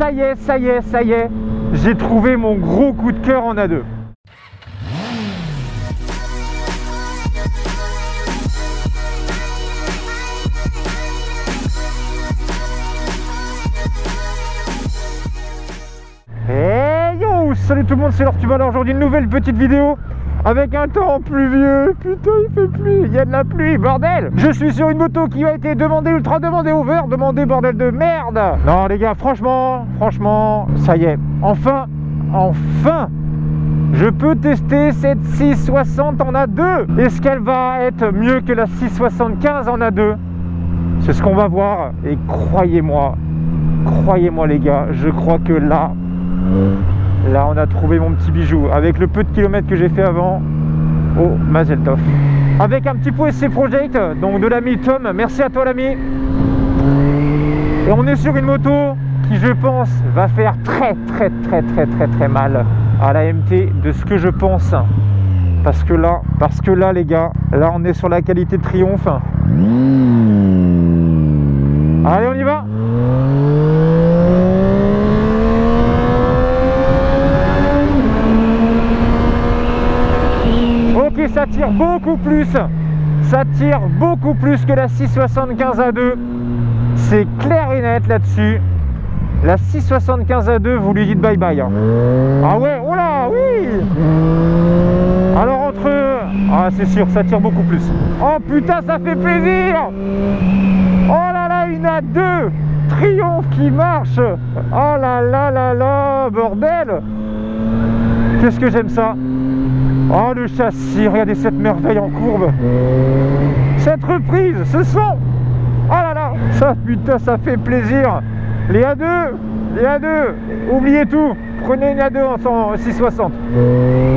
ça y est, ça y est, ça y est, j'ai trouvé mon gros coup de cœur en A2. Hey yo, salut tout le monde, c'est Lortuba. Alors aujourd'hui une nouvelle petite vidéo avec un temps pluvieux. Putain, il fait pluie, il y a de la pluie, bordel. Je suis sur une moto qui a été demandée, ultra demandée, over, demandée, bordel de merde. Non les gars, franchement, ça y est, enfin, je peux tester cette 660 en A2. Est-ce qu'elle va être mieux que la 675 en A2? C'est ce qu'on va voir. Et croyez-moi les gars, je crois que là on a trouvé mon petit bijou. Avec le peu de kilomètres que j'ai fait avant, oh Mazel Tov. Avec un petit pot SC Project, donc de l'ami Tom, merci à toi l'ami. Et on est sur une moto qui, je pense, va faire très mal à la MT, de ce que je pense. Parce que là les gars, là on est sur la qualité de triomphe. Allez, on y va. Ok, ça tire beaucoup plus. Ça tire beaucoup plus que la 675 A2. C'est clair et net là-dessus. La 675 A2, vous lui dites bye bye. Hein. Ah ouais, oh là, oui. Alors entre... Ah c'est sûr, ça tire beaucoup plus. Oh putain, ça fait plaisir. Oh là là, une A2 Triomphe qui marche. Oh là là, bordel. Qu'est-ce que j'aime ça. Oh le châssis, regardez cette merveille en courbe. Cette reprise, ce son. Oh là là, ça putain, ça fait plaisir. Les A2, oubliez tout. Prenez une A2 en 660.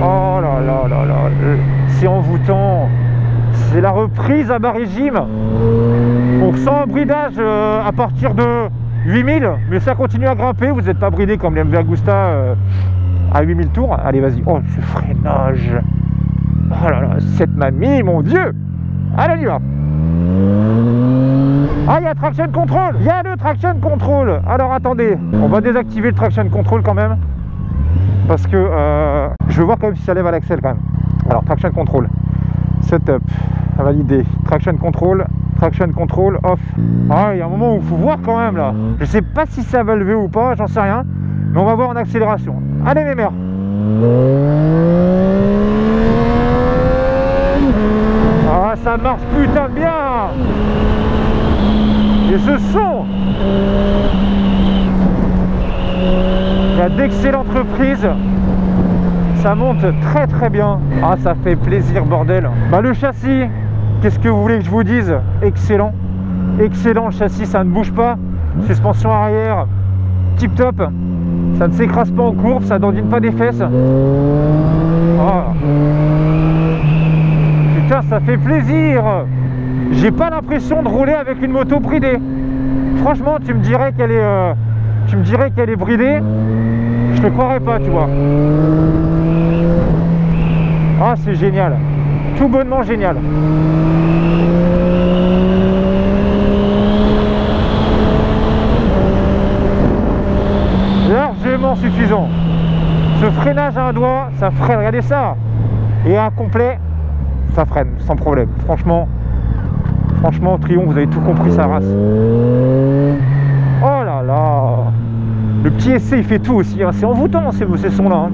Oh là là, c'est envoûtant. C'est la reprise à bas régime. On ressent un bridage à partir de 8000, mais ça continue à grimper. Vous n'êtes pas bridé comme les MV Agusta à 8000 tours. Allez, vas-y. Oh, ce freinage. Oh là là, cette mamie, mon Dieu. Allez, on y va. Ah, il y a traction control. Il y a le traction control. Alors, attendez. On va désactiver le traction control quand même. Parce que je veux voir quand même si ça lève à l'axel quand même. Alors, traction control. Setup. Validé. Traction control off. Ah, il y a un moment où il faut voir quand même là. Je sais pas si ça va lever ou pas, j'en sais rien. Mais on va voir en accélération. Allez mes mères. Ah, ça marche putain bien. Et ce son. Il y a d'excellentes reprises. Ça monte très bien. Ah, ça fait plaisir, bordel. Bah le châssis, qu'est-ce que vous voulez que je vous dise? Excellent le châssis, ça ne bouge pas. Suspension arrière tip top, ça ne s'écrase pas en courbe, ça dandine pas des fesses. Oh. Putain, ça fait plaisir. J'ai pas l'impression de rouler avec une moto bridée. Franchement, tu me dirais qu'elle est bridée, je te croirais pas, tu vois. Ah, c'est génial, tout bonnement génial. Largement suffisant. Ce freinage à un doigt, ça freine, regardez ça. Et un complet, ça freine sans problème. Franchement, Triomphe, vous avez tout compris, sa race. Oh là là. Le petit essai, il fait tout aussi, hein. C'est envoûtant ces sons-là. Hein.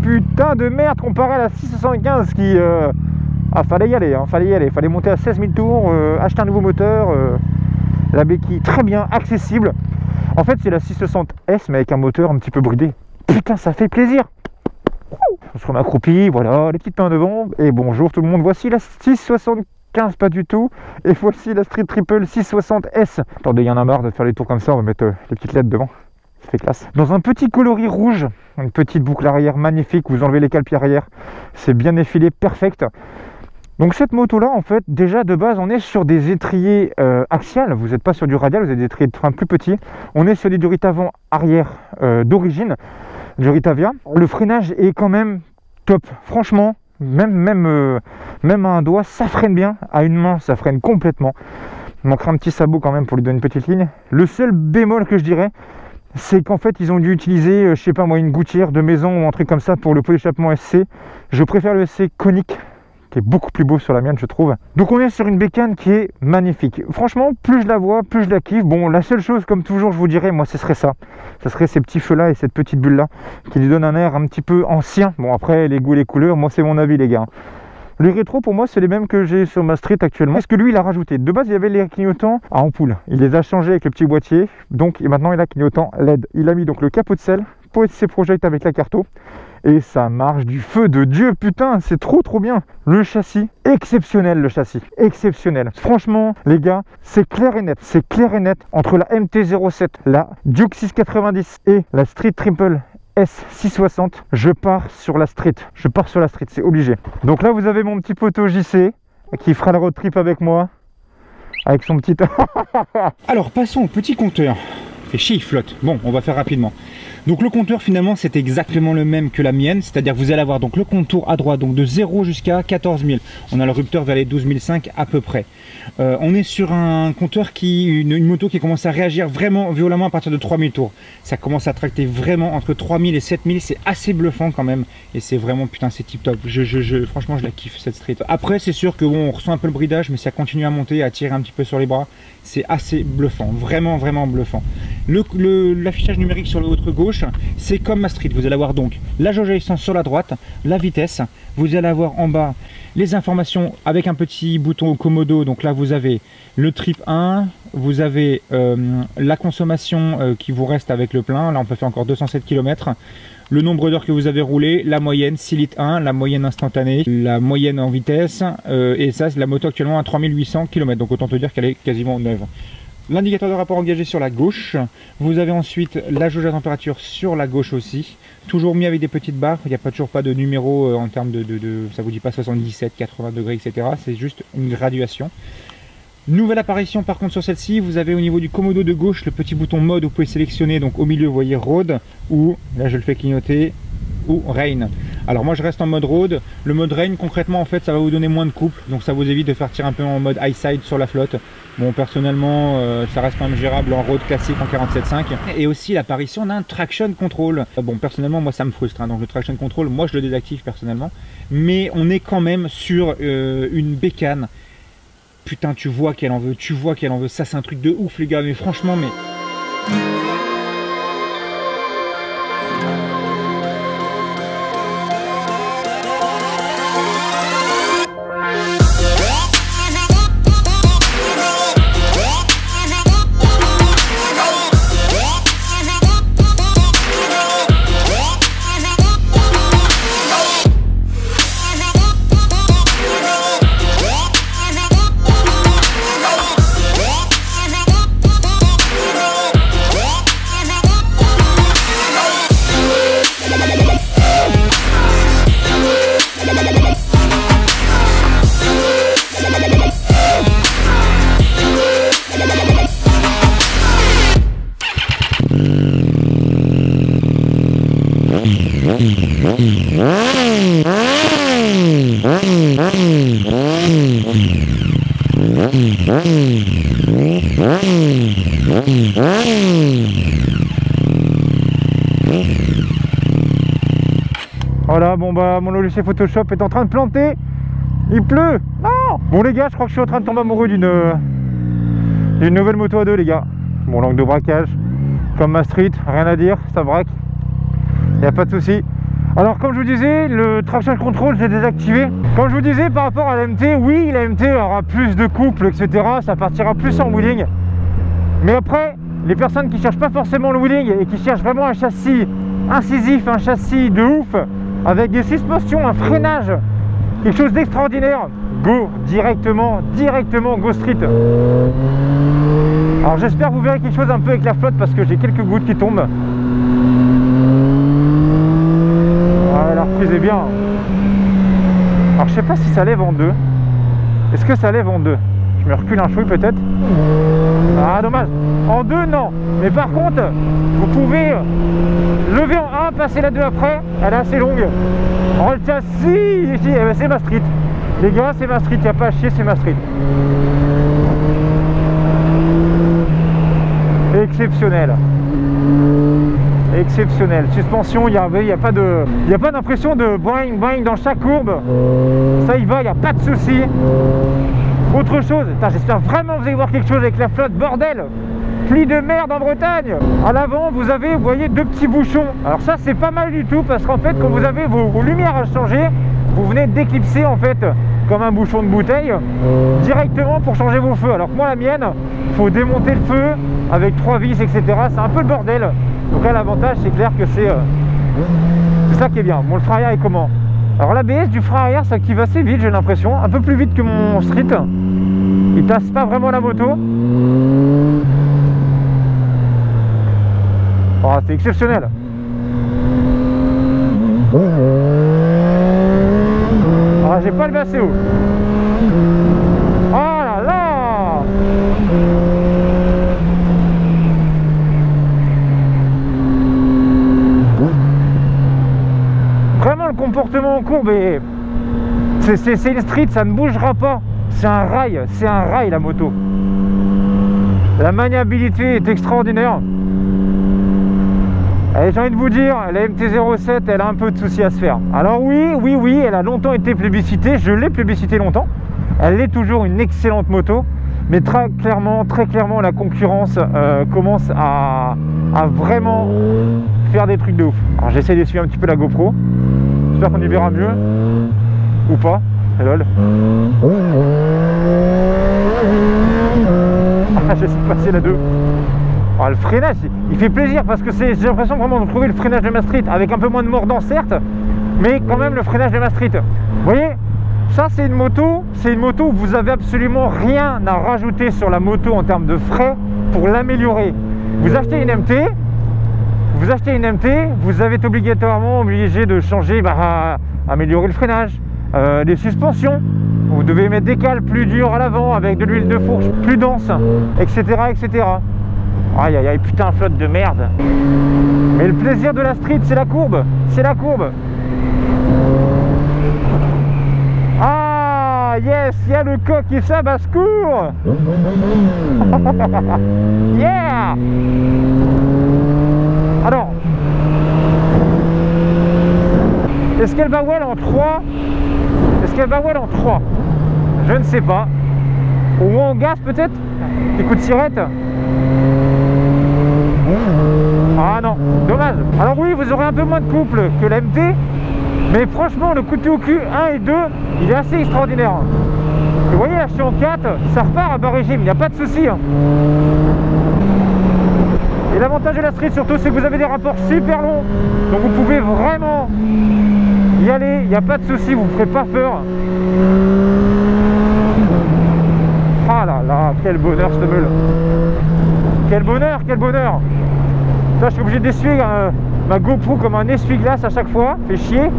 Putain de merde comparé à la 675 qui... Ah, fallait y aller, hein, fallait monter à 16 000 tours, acheter un nouveau moteur, la béquille très bien, accessible. En fait, c'est la 660S, mais avec un moteur un petit peu bridé. Putain, ça fait plaisir. On se remet accroupi, voilà, les petites mains devant. Et bonjour tout le monde, voici la 675, pas du tout. Et voici la Street Triple 660S. Attendez, il y en a marre de faire les tours comme ça, on va mettre les petites lettres devant. Ça fait classe. Dans un petit coloris rouge, une petite boucle arrière magnifique, vous enlevez les calpiers arrière. C'est bien effilé, perfect. Donc cette moto là en fait déjà de base on est sur des étriers axiales, vous n'êtes pas sur du radial, vous avez des étriers de frein plus petits. On est sur des durites avant arrière d'origine, Duritavia. Le freinage est quand même top, franchement, même à un doigt ça freine bien, à une main ça freine complètement. Il manquera un petit sabot quand même pour lui donner une petite ligne. Le seul bémol que je dirais, c'est qu'en fait ils ont dû utiliser, je sais pas moi, une gouttière de maison ou un truc comme ça pour le pot d'échappement SC. Je préfère le SC conique, qui est beaucoup plus beau sur la mienne, je trouve. Donc on est sur une bécane qui est magnifique. Franchement, plus je la vois, plus je la kiffe. Bon, la seule chose, comme toujours, je vous dirais, moi, ce serait ça. Ce serait ces petits feux-là et cette petite bulle-là, qui lui donne un air un petit peu ancien. Bon, après, les goûts et les couleurs, moi, c'est mon avis, les gars. Les rétros, pour moi, c'est les mêmes que j'ai sur ma Street actuellement. Est-ce que lui, il a rajouté? De base, il y avait les clignotants à ampoule. Il les a changés avec le petit boîtier. Donc, maintenant, il a clignotant LED. Il a mis donc le capot de selle, Pot SC Project avec la carto. Et ça marche du feu de Dieu, putain, c'est trop bien. Le châssis, exceptionnel le châssis, exceptionnel. Franchement, les gars, c'est clair et net entre la MT-07, la Duke 690 et la Street Triple S660. Je pars sur la Street, c'est obligé. Donc là, vous avez mon petit poteau JC qui fera le road trip avec moi, avec son petit... Alors, passons au petit compteur. Fait chier, il flotte. Bon, on va faire rapidement. Donc le compteur finalement c'est exactement le même que la mienne, c'est-à-dire vous allez avoir donc le contour à droite, donc de 0 jusqu'à 14 000. On a le rupteur vers les 12 500 à peu près. On est sur un compteur une moto qui commence à réagir vraiment violemment à partir de 3000 tours. Ça commence à tracter vraiment entre 3000 et 7000, c'est assez bluffant quand même. Et c'est vraiment, putain, c'est tip top. Franchement je la kiffe cette Street. Après c'est sûr que bon, on ressent un peu le bridage, mais ça continue à monter, à tirer un petit peu sur les bras. C'est assez bluffant, vraiment bluffant. L'affichage numérique sur le haut gauche, c'est comme ma Street. Vous allez avoir donc la jauge à essence sur la droite, la vitesse. Vous allez avoir en bas les informations avec un petit bouton Komodo. Donc là vous avez le trip 1, vous avez la consommation qui vous reste avec le plein. Là on peut faire encore 207 km. Le nombre d'heures que vous avez roulé, la moyenne 6 litres 1, la moyenne instantanée, la moyenne en vitesse, et ça c'est la moto actuellement à 3800 km, donc autant te dire qu'elle est quasiment neuve. L'indicateur de rapport engagé sur la gauche, vous avez ensuite la jauge à température sur la gauche aussi, toujours mis avec des petites barres, il n'y a toujours pas de numéro en termes ça vous dit pas 77, 80 degrés, etc. C'est juste une graduation. Nouvelle apparition par contre sur celle-ci, vous avez au niveau du commodo de gauche le petit bouton mode où vous pouvez sélectionner, donc au milieu vous voyez road, ou là je le fais clignoter, ou rain. Alors moi je reste en mode road. Le mode rain concrètement en fait ça va vous donner moins de couple, donc ça vous évite de faire tirer un peu en mode high side sur la flotte. Bon personnellement ça reste quand même gérable en road classique en 47.5. Et aussi l'apparition d'un traction control. Bon personnellement moi ça me frustre hein. Donc le traction control moi je le désactive personnellement, mais on est quand même sur une bécane. Putain, tu vois qu'elle en veut, ça c'est un truc de ouf les gars, mais franchement, mais... Voilà, bon bah mon logiciel Photoshop est en train de planter. Il pleut. Non. Bon les gars, je crois que je suis en train de tomber amoureux d'une nouvelle moto à deux les gars. Bon, langue de braquage comme ma Street, rien à dire, ça braque. Il n'y a pas de souci. Alors comme je vous disais, le traction control j'ai désactivé. Comme je vous disais par rapport à la MT, oui la MT aura plus de couple etc, ça partira plus en wheeling. Mais après, les personnes qui cherchent pas forcément le wheeling et qui cherchent vraiment un châssis incisif, un châssis de ouf, avec des suspensions, un freinage, quelque chose d'extraordinaire, go directement Go Street. Alors j'espère que vous verrez quelque chose un peu avec la flotte parce que j'ai quelques gouttes qui tombent. La reprise est bien. Alors je sais pas si ça lève en deux. Est-ce que ça lève en deux? Je me recule un chouille peut-être. Ah dommage. En deux non. Mais par contre, vous pouvez lever en 1, passer la 2 après. Elle est assez longue. En le châssis, c'est ma Street. Les gars, c'est ma Street. Il n'y a pas à chier, c'est ma Street. Exceptionnel. exceptionnel. Suspension, il n'y a pas d'impression de boing boing dans chaque courbe. Ça y va, il n'y a pas de souci. Autre chose, j'espère vraiment que vous allez voir quelque chose avec la flotte, bordel. Pluie de merde en Bretagne. À l'avant, vous voyez, 2 petits bouchons. Alors ça, c'est pas mal du tout, parce qu'en fait, quand vous avez vos lumières à changer, vous venez d'éclipser, en fait, comme un bouchon de bouteille, directement pour changer vos feux. Alors que moi, la mienne, faut démonter le feu avec 3 vis, etc. C'est un peu le bordel. Donc là, l'avantage, c'est clair que c'est ça qui est bien. Bon, le frein arrière est comment? Alors l'ABS du frein arrière s'active assez vite, j'ai l'impression, un peu plus vite que mon Street. Il tasse pas vraiment la moto. Oh, c'est exceptionnel. Ah, j'ai pas le assez haut. Oh là là. Vraiment, le comportement en courbe est... c'est une Street, ça ne bougera pas. C'est un rail la moto. La maniabilité est extraordinaire. Et j'ai envie de vous dire, la MT-07, elle a un peu de soucis à se faire. Alors oui, elle a longtemps été plébiscitée, je l'ai plébiscitée longtemps. Elle est toujours une excellente moto, mais très clairement, la concurrence commence à vraiment faire des trucs de ouf. Alors j'essaie d'essuyer un petit peu la GoPro, j'espère qu'on y verra mieux, ou pas, lol. Ah, j'essaie de passer la 2. Alors, le freinage, il fait plaisir parce que j'ai l'impression vraiment de trouver le freinage de ma Street avec un peu moins de mordant certes, mais quand même le freinage de ma Street. Vous voyez, ça c'est une moto où vous avez absolument rien à rajouter sur la moto en termes de frais pour l'améliorer. Vous achetez une MT, vous avez obligatoirement obligé de changer, améliorer le freinage, les suspensions. Vous devez mettre des cales plus dures à l'avant avec de l'huile de fourche plus dense, etc. Aïe aïe aïe, putain, flotte de merde. Mais le plaisir de la Street, c'est la courbe. Ah yes, il y a le coq et sa basse-cour. Yeah. Alors, est-ce qu'elle va well en 3? Je ne sais pas. Ou en gaz peut-être? Des coups de sirette? Ah non, dommage. Alors oui, vous aurez un peu moins de couple que la MT, mais franchement, le coup de pied au cul 1 et 2, il est assez extraordinaire. Vous voyez, là je suis en 4, ça repart à bas régime, il n'y a pas de souci. Et l'avantage de la Street surtout, c'est que vous avez des rapports super longs, donc vous pouvez vraiment y aller, il n'y a pas de souci, vous ne ferez pas peur. Ah là là, quel bonheur cette meule. Quel bonheur. Là, je suis obligé d'essuyer ma GoPro comme un essuie-glace à chaque fois, fait chier.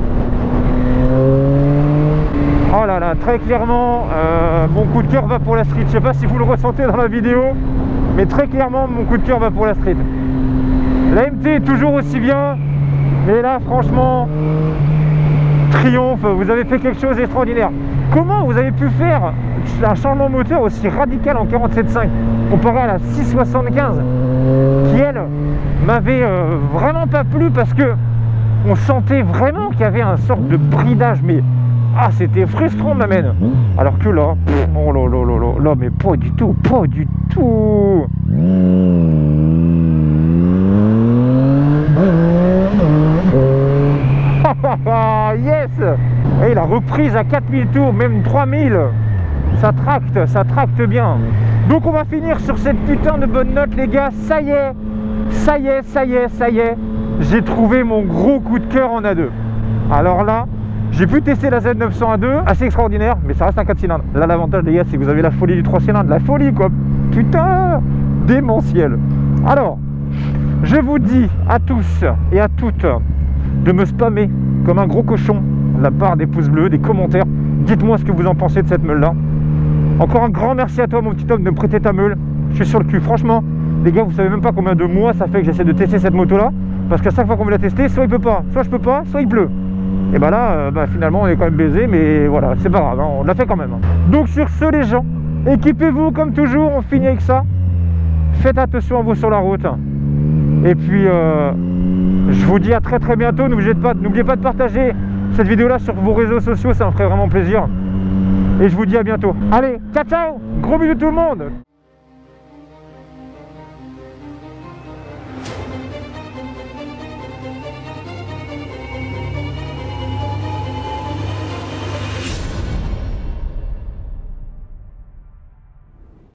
Oh là là, très clairement, mon coup de cœur va pour la Street. Je sais pas si vous le ressentez dans la vidéo, mais très clairement, mon coup de cœur va pour la Street. La MT est toujours aussi bien, mais là, franchement, triomphe, vous avez fait quelque chose d'extraordinaire. Comment vous avez pu faire un changement moteur aussi radical en 47.5 comparé à la 675 qui elle m'avait vraiment pas plu parce que on sentait vraiment qu'il y avait un sorte de bridage, mais c'était frustrant m'amène. Alors que là, oh là, mais pas du tout. Yes. Et la reprise à 4000 tours, même 3000, ça tracte bien. Donc on va finir sur cette putain de bonne note les gars. Ça y est, j'ai trouvé mon gros coup de cœur en A2. Alors là, j'ai pu tester la Z900 A2, assez extraordinaire, mais ça reste un 4 cylindres. Là l'avantage les gars, c'est que vous avez la folie du 3 cylindres, la folie quoi, putain, démentiel. Alors, je vous dis à tous et à toutes de me spammer comme un gros cochon de la part des pouces bleus, des commentaires. Dites-moi ce que vous en pensez de cette meule là. Encore un grand merci à toi mon petit homme de me prêter ta meule. Je suis sur le cul, franchement les gars, vous savez même pas combien de mois ça fait que j'essaie de tester cette moto là, parce qu'à chaque fois qu'on veut la tester, soit il peut pas, soit je peux pas, soit il pleut. Et bah là, finalement on est quand même baisé, mais voilà, c'est pas grave, hein, on l'a fait quand même. Donc sur ce les gens, équipez-vous comme toujours, on finit avec ça. Faites attention à vous sur la route. Et puis je vous dis à très bientôt. N'oubliez pas de partager cette vidéo là sur vos réseaux sociaux, ça me ferait vraiment plaisir. Et je vous dis à bientôt. Allez, ciao ciao, gros bisous tout le monde.